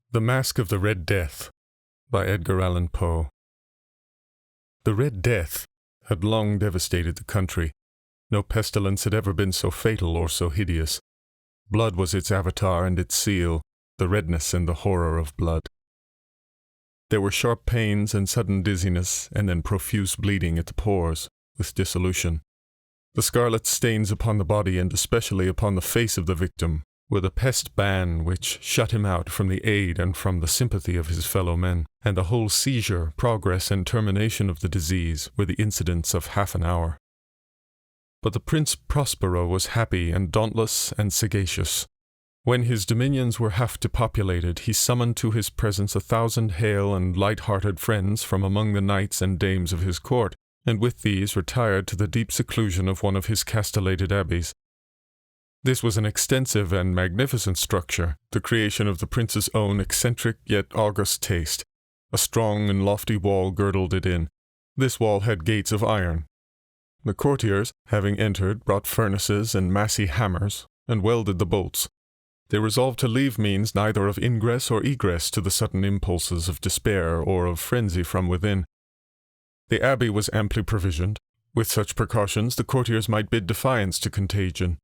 The Masque of the Red Death by Edgar Allan Poe. The Red Death had long devastated the country. No pestilence had ever been so fatal or so hideous. Blood was its avatar and its seal, the redness and the horror of blood. There were sharp pains and sudden dizziness, and then profuse bleeding at the pores, with dissolution. The scarlet stains upon the body and especially upon the face of the victim were the pest ban which shut him out from the aid and from the sympathy of his fellow men, and the whole seizure, progress, and termination of the disease were the incidents of half an hour. But the Prince Prospero was happy and dauntless and sagacious. When his dominions were half depopulated, he summoned to his presence 1,000 hale and light-hearted friends from among the knights and dames of his court, and with these retired to the deep seclusion of one of his castellated abbeys. This was an extensive and magnificent structure, the creation of the prince's own eccentric yet august taste. A strong and lofty wall girdled it in. This wall had gates of iron. The courtiers, having entered, brought furnaces and massy hammers, and welded the bolts. They resolved to leave means neither of ingress or egress to the sudden impulses of despair or of frenzy from within. The abbey was amply provisioned. With such precautions, the courtiers might bid defiance to contagion.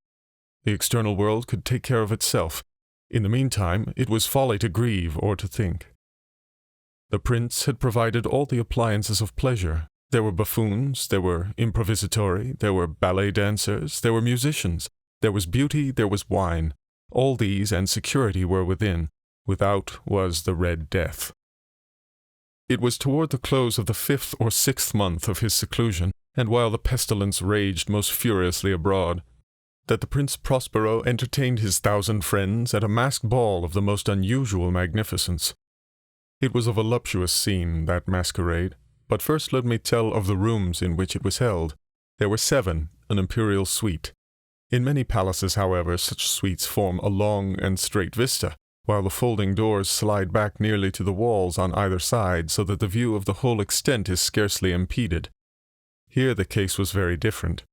The external world could take care of itself. In the meantime, it was folly to grieve or to think. The prince had provided all the appliances of pleasure. There were buffoons, there were improvisatori, there were ballet dancers, there were musicians, there was beauty, there was wine. All these and security were within. Without was the Red Death. It was toward the close of the 5th or 6th month of his seclusion, and while the pestilence raged most furiously abroad, that the Prince Prospero entertained his 1,000 friends at a masked ball of the most unusual magnificence. It was a voluptuous scene, that masquerade, but first let me tell of the rooms in which it was held. There were 7, an imperial suite. In many palaces, however, such suites form a long and straight vista, while the folding doors slide back nearly to the walls on either side so that the view of the whole extent is scarcely impeded. Here the case was very different.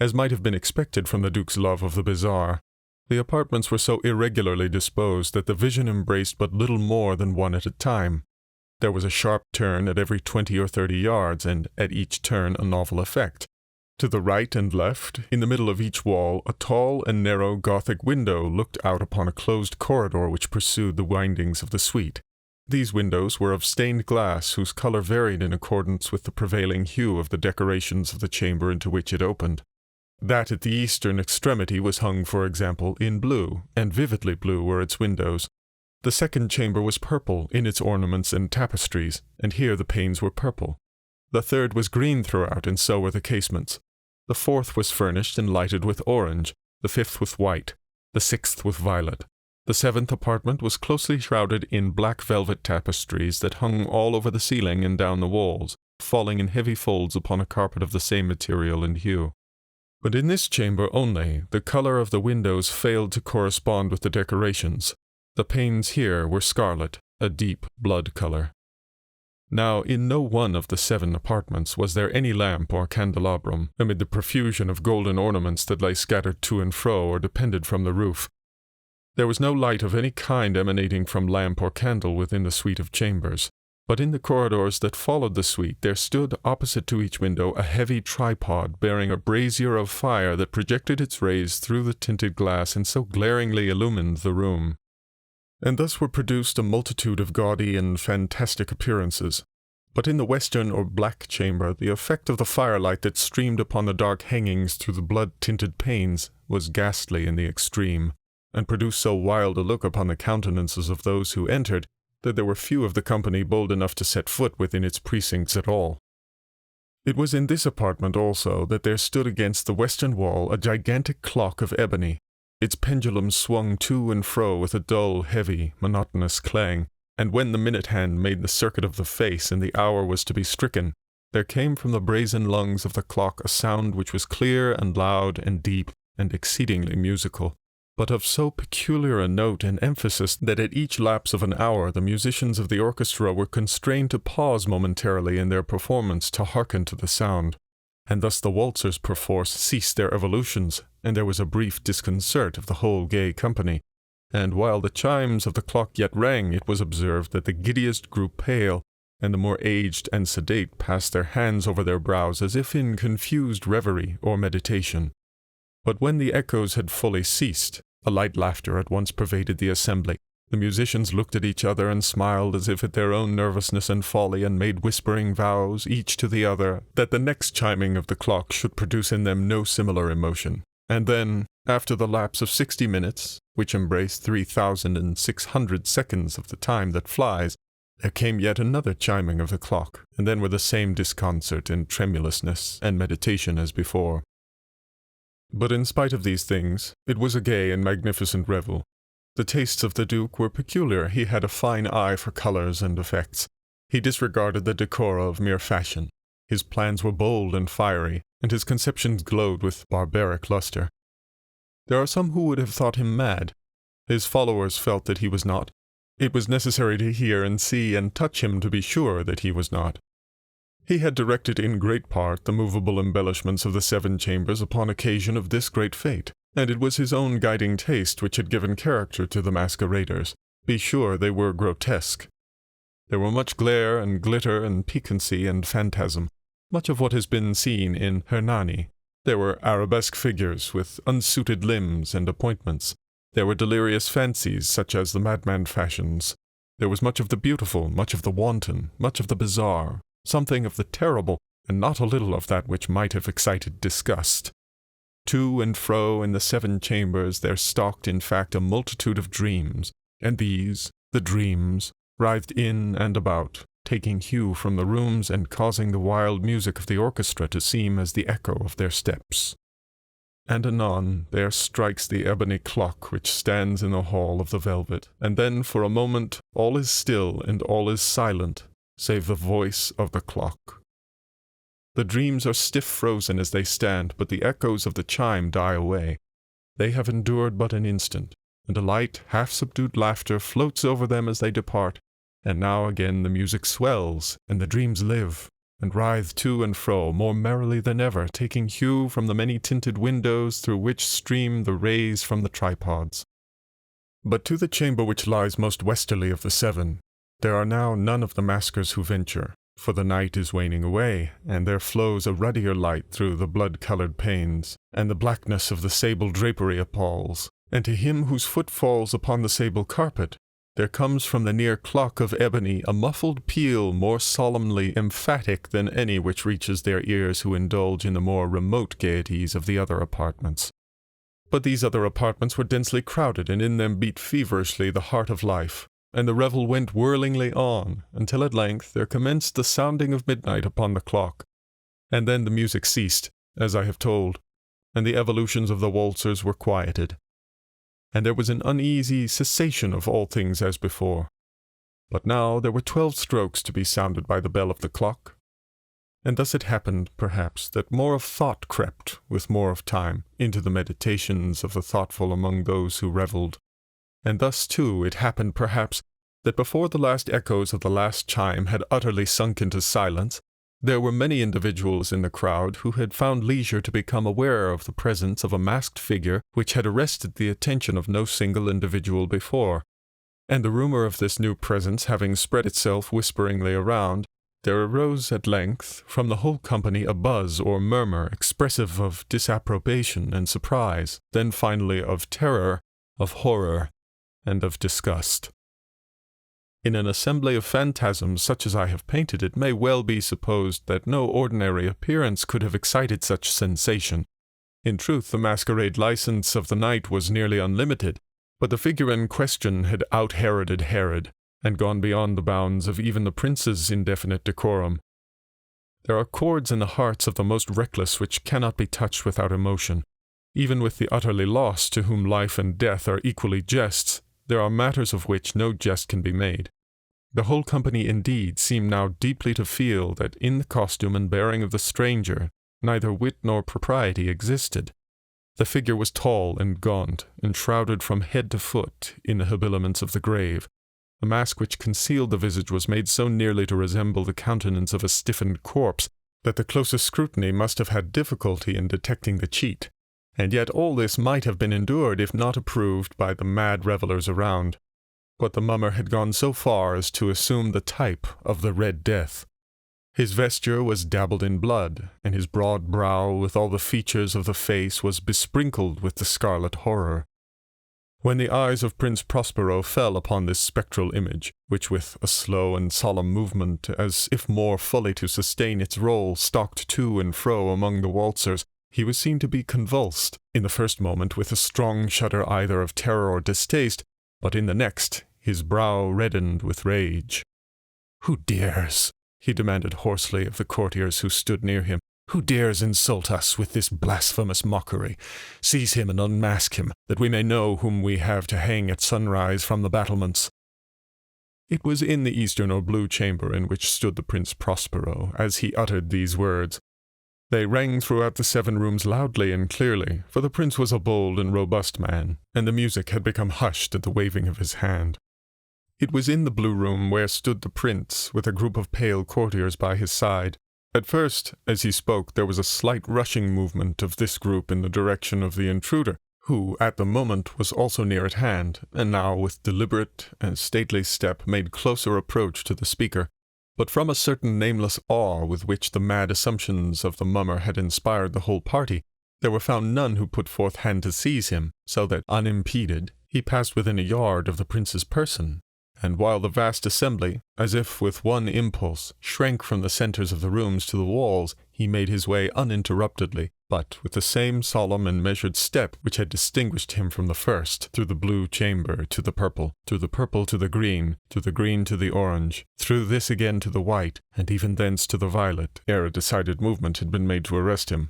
As might have been expected from the Duke's love of the bizarre, the apartments were so irregularly disposed that the vision embraced but little more than one at a time. There was a sharp turn at every 20 or 30 yards, and at each turn a novel effect. To the right and left, in the middle of each wall, a tall and narrow Gothic window looked out upon a closed corridor which pursued the windings of the suite. These windows were of stained glass whose color varied in accordance with the prevailing hue of the decorations of the chamber into which it opened. That at the eastern extremity was hung, for example, in blue, and vividly blue were its windows. The second chamber was purple in its ornaments and tapestries, and here the panes were purple. The third was green throughout, and so were the casements. The fourth was furnished and lighted with orange, the fifth with white, the sixth with violet. The 7th apartment was closely shrouded in black velvet tapestries that hung all over the ceiling and down the walls, falling in heavy folds upon a carpet of the same material and hue. But in this chamber only, the color of the windows failed to correspond with the decorations. The panes here were scarlet, a deep blood color. Now, in no one of the 7 apartments was there any lamp or candelabrum, amid the profusion of golden ornaments that lay scattered to and fro or depended from the roof. There was no light of any kind emanating from lamp or candle within the suite of chambers. But in the corridors that followed the suite there stood opposite to each window a heavy tripod bearing a brazier of fire that projected its rays through the tinted glass and so glaringly illumined the room. And thus were produced a multitude of gaudy and fantastic appearances. But in the western or black chamber the effect of the firelight that streamed upon the dark hangings through the blood-tinted panes was ghastly in the extreme, and produced so wild a look upon the countenances of those who entered that there were few of the company bold enough to set foot within its precincts at all. It was in this apartment also that there stood against the western wall a gigantic clock of ebony. Its pendulum swung to and fro with a dull, heavy, monotonous clang, and when the minute hand made the circuit of the face and the hour was to be stricken, there came from the brazen lungs of the clock a sound which was clear and loud and deep and exceedingly musical, but of so peculiar a note and emphasis that at each lapse of an hour the musicians of the orchestra were constrained to pause momentarily in their performance to hearken to the sound, and thus the waltzers perforce ceased their evolutions, and there was a brief disconcert of the whole gay company, and while the chimes of the clock yet rang, it was observed that the giddiest grew pale, and the more aged and sedate passed their hands over their brows as if in confused reverie or meditation. But when the echoes had fully ceased, a light laughter at once pervaded the assembly. The musicians looked at each other and smiled as if at their own nervousness and folly, and made whispering vows, each to the other, that the next chiming of the clock should produce in them no similar emotion. And then, after the lapse of 60 minutes, which embraced 3,600 seconds of the time that flies, there came yet another chiming of the clock, and then were the same disconcert and tremulousness and meditation as before. But in spite of these things, it was a gay and magnificent revel. The tastes of the Duke were peculiar. He had a fine eye for colours and effects. He disregarded the decora of mere fashion. His plans were bold and fiery, and his conceptions glowed with barbaric lustre. There are some who would have thought him mad. His followers felt that he was not. It was necessary to hear and see and touch him to be sure that he was not. He had directed in great part the movable embellishments of the 7 chambers upon occasion of this great fete, and it was his own guiding taste which had given character to the masqueraders. Be sure they were grotesque. There were much glare and glitter and piquancy and phantasm, much of what has been seen in Hernani. There were arabesque figures with unsuited limbs and appointments. There were delirious fancies such as the madman fashions. There was much of the beautiful, much of the wanton, much of the bizarre, something of the terrible, and not a little of that which might have excited disgust. To and fro in the 7 chambers there stalked in fact a multitude of dreams, and these, the dreams, writhed in and about, taking hue from the rooms and causing the wild music of the orchestra to seem as the echo of their steps. And anon there strikes the ebony clock which stands in the hall of the velvet, and then for a moment all is still and all is silent, save the voice of the clock. The dreams are stiff frozen as they stand, but the echoes of the chime die away. They have endured but an instant, and a light, half-subdued laughter floats over them as they depart, and now again the music swells, and the dreams live, and writhe to and fro more merrily than ever, taking hue from the many-tinted windows through which stream the rays from the tripods. But to the chamber which lies most westerly of the 7, there are now none of the maskers who venture, for the night is waning away, and there flows a ruddier light through the blood-colored panes, and the blackness of the sable drapery appalls, and to him whose foot falls upon the sable carpet, there comes from the near clock of ebony a muffled peal more solemnly emphatic than any which reaches their ears who indulge in the more remote gaieties of the other apartments. But these other apartments were densely crowded, and in them beat feverishly the heart of life, and the revel went whirlingly on, until at length there commenced the sounding of midnight upon the clock, and then the music ceased, as I have told, and the evolutions of the waltzers were quieted, and there was an uneasy cessation of all things as before. But now there were 12 strokes to be sounded by the bell of the clock, and thus it happened, perhaps, that more of thought crept, with more of time, into the meditations of the thoughtful among those who revelled. And thus, too, it happened, perhaps, that before the last echoes of the last chime had utterly sunk into silence, there were many individuals in the crowd who had found leisure to become aware of the presence of a masked figure which had arrested the attention of no single individual before. And the rumor of this new presence having spread itself whisperingly around, there arose at length from the whole company a buzz or murmur expressive of disapprobation and surprise, then finally of terror, of horror, and of disgust. In an assembly of phantasms such as I have painted, it may well be supposed that no ordinary appearance could have excited such sensation. In truth, the masquerade license of the night was nearly unlimited, but the figure in question had out-Heroded Herod, and gone beyond the bounds of even the prince's indefinite decorum. There are chords in the hearts of the most reckless which cannot be touched without emotion. Even with the utterly lost, to whom life and death are equally jests, there are matters of which no jest can be made. The whole company, indeed, seemed now deeply to feel that in the costume and bearing of the stranger neither wit nor propriety existed. The figure was tall and gaunt, enshrouded from head to foot in the habiliments of the grave. The mask which concealed the visage was made so nearly to resemble the countenance of a stiffened corpse that the closest scrutiny must have had difficulty in detecting the cheat, and yet all this might have been endured if not approved by the mad revellers around. But the mummer had gone so far as to assume the type of the Red Death. His vesture was dabbled in blood, and his broad brow with all the features of the face was besprinkled with the scarlet horror. When the eyes of Prince Prospero fell upon this spectral image, which with a slow and solemn movement, as if more fully to sustain its role, stalked to and fro among the waltzers, he was seen to be convulsed, in the first moment with a strong shudder either of terror or distaste, but in the next his brow reddened with rage. "Who dares?" he demanded hoarsely of the courtiers who stood near him. "Who dares insult us with this blasphemous mockery? Seize him and unmask him, that we may know whom we have to hang at sunrise from the battlements." It was in the eastern or blue chamber in which stood the Prince Prospero, as he uttered these words. They rang throughout the 7 rooms loudly and clearly, for the prince was a bold and robust man, and the music had become hushed at the waving of his hand. It was in the blue room where stood the prince, with a group of pale courtiers by his side. At first, as he spoke, there was a slight rushing movement of this group in the direction of the intruder, who, at the moment, was also near at hand, and now, with deliberate and stately step, made closer approach to the speaker. But from a certain nameless awe with which the mad assumptions of the mummer had inspired the whole party, there were found none who put forth hand to seize him, so that, unimpeded, he passed within a yard of the prince's person. And while the vast assembly, as if with one impulse, shrank from the centres of the rooms to the walls, he made his way uninterruptedly, but with the same solemn and measured step which had distinguished him from the first, through the blue chamber to the purple, through the purple to the green to the orange, through this again to the white, and even thence to the violet, ere a decided movement had been made to arrest him.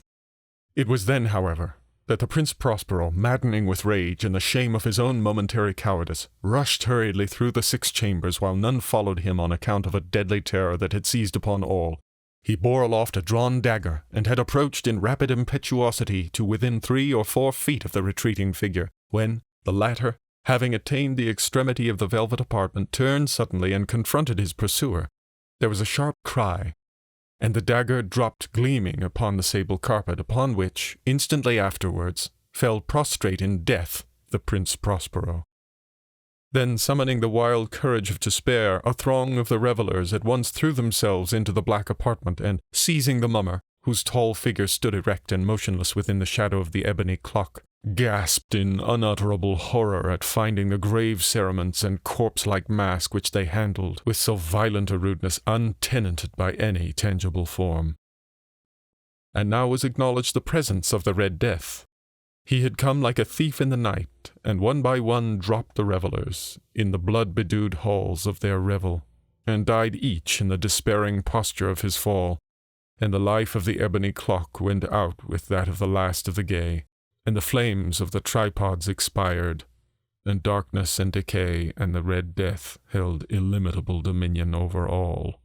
It was then, however, that the Prince Prospero, maddening with rage and the shame of his own momentary cowardice, rushed hurriedly through the 6 chambers while none followed him on account of a deadly terror that had seized upon all. He bore aloft a drawn dagger, and had approached in rapid impetuosity to within 3 or 4 feet of the retreating figure, when the latter, having attained the extremity of the velvet apartment, turned suddenly and confronted his pursuer. There was a sharp cry, and the dagger dropped gleaming upon the sable carpet, upon which, instantly afterwards, fell prostrate in death the Prince Prospero. Then, summoning the wild courage of despair, a throng of the revellers at once threw themselves into the black apartment, and, seizing the mummer, whose tall figure stood erect and motionless within the shadow of the ebony clock, gasped in unutterable horror at finding the grave cerements and corpse-like mask which they handled with so violent a rudeness untenanted by any tangible form. And now was acknowledged the presence of the Red Death. He had come like a thief in the night, and one by one dropped the revellers in the blood-bedewed halls of their revel, and died each in the despairing posture of his fall, and the life of the ebony clock went out with that of the last of the gay, and the flames of the tripods expired, and darkness and decay and the Red Death held illimitable dominion over all.